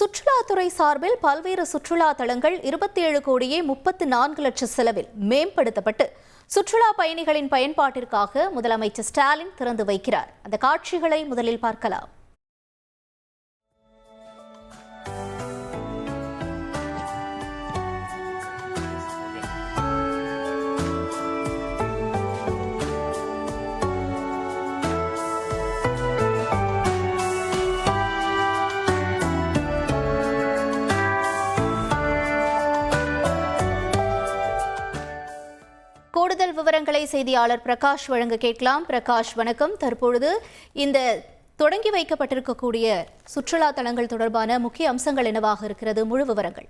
சுற்றுலாத்துறை சார்பில் பல்வேறு சுற்றுலா தலங்கள் 27 கோடியே 34 லட்சம் செலவில் மேம்படுத்தப்பட்டு சுற்றுலா பயணிகளின் பயன்பாட்டிற்காக முதலமைச்சர் ஸ்டாலின் திறந்து வைக்கிறார். அந்த காட்சிகளை முதலில் பார்க்கலாம். கூடுதல் விவரங்களை செய்தியாளர் பிரகாஷ் வழங்க கேட்கலாம். பிரகாஷ், வணக்கம். தற்பொழுது இந்த தொடங்கி வைக்கப்பட்டிருக்கக்கூடிய சுற்றுலா தலங்கள் தொடர்பான முக்கிய அம்சங்கள் என்னவாக இருக்கிறது? முழு விவரங்கள்.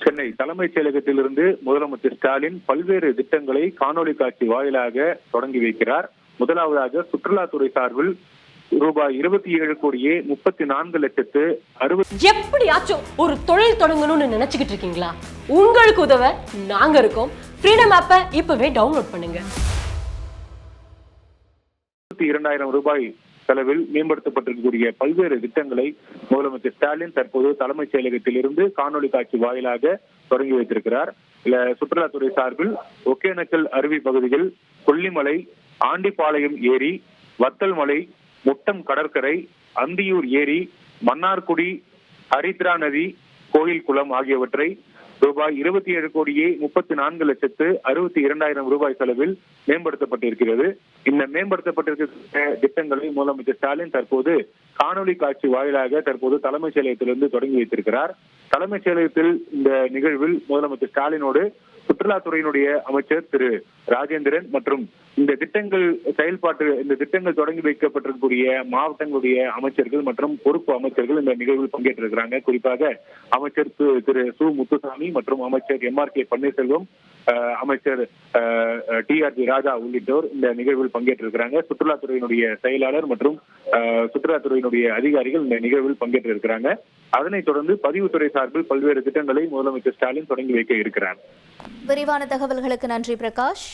சென்னை தலைமைச் செயலகத்திலிருந்து முதலமைச்சர் ஸ்டாலின் பல்வேறு திட்டங்களை காணொலி காட்சி வாயிலாக தொடங்கி வைக்கிறார். முதலாவதாக சுற்றுலாத்துறை சார்பில் ரூபாய் 27 கோடியே 34 லட்சத்து 60. எப்படியாச்சும் ஒரு தொழில் தொடங்கணும்னு நினைச்சுக்கிட்டு இருக்கீங்களா? உங்களுக்கு உதவ நாங்க இருக்கோம். ஃப்ரீடம் ஆப்பை இப்பவே டவுன்லோட் பண்ணுங்க. 22,000 ரூபாய் செலவில் மேம்படுத்தப்பட்டிருக்கக்கூடிய பல்வேறு திட்டங்களை முதலமைச்சர் ஸ்டாலின் தற்போது தலைமைச் செயலகத்தில் இருந்து காணொலி காட்சி வாயிலாக தொடங்கி வைத்திருக்கிறார். சுற்றுலாத்துறை சார்பில் ஒகேனக்கல் அருவி பகுதிகள், கொல்லிமலை, ஆண்டிப்பாளையம் ஏரி, வத்தல்மலை, முட்டம் கடற்கரை, அந்தியூர் ஏரி, மன்னார்குடி, ஹரித்ரா நதி, கோயில் குளம் ஆகியவற்றை ரூபாய் 27 கோடியே 34 லட்சத்து 62,000 ரூபாய் செலவில் மேம்படுத்தப்பட்டிருக்கிறது. இந்த மேம்படுத்தப்பட்டிருக்கிற திட்டங்களை முதலமைச்சர் ஸ்டாலின் தற்போது காணொலி காட்சி வாயிலாக தற்போது தலைமைச் செயலகத்திலிருந்து தொடங்கி வைத்திருக்கிறார். தலைமைச் செயலகத்தில் இந்த நிகழ்வில் முதலமைச்சர் ஸ்டாலினோடு சுற்றுலாத்துறையினுடைய அமைச்சர் திரு ராஜேந்திரன் மற்றும் இந்த திட்டங்கள் தொடங்கி வைக்கப்பட்டிருக்கக்கூடிய மாவட்டங்களுடைய அமைச்சர்கள் மற்றும் பொறுப்பு அமைச்சர்கள் இந்த நிகழ்வில் பங்கேற்றிருக்கிறாங்க. குறிப்பாக அமைச்சர் திரு சு முத்துசாமி மற்றும் அமைச்சர் MRK பன்னீர்செல்வம், அமைச்சர் TRP ராஜா உள்ளிட்டோர் இந்த நிகழ்வில் பங்கேற்றிருக்கிறாங்க. சுற்றுலாத்துறையினுடைய செயலாளர் மற்றும் சுற்றுலாத்துறையினுடைய அதிகாரிகள் இந்த நிகழ்வில் பங்கேற்றிருக்கிறாங்க. அதனைத் தொடர்ந்து பதிவுத்துறை சார்பில் பல்வேறு திட்டங்களை முதலமைச்சர் ஸ்டாலின் தொடங்கி வைக்க இருக்கிறார். விரிவான தகவல்களுக்கு நன்றி பிரகாஷ்.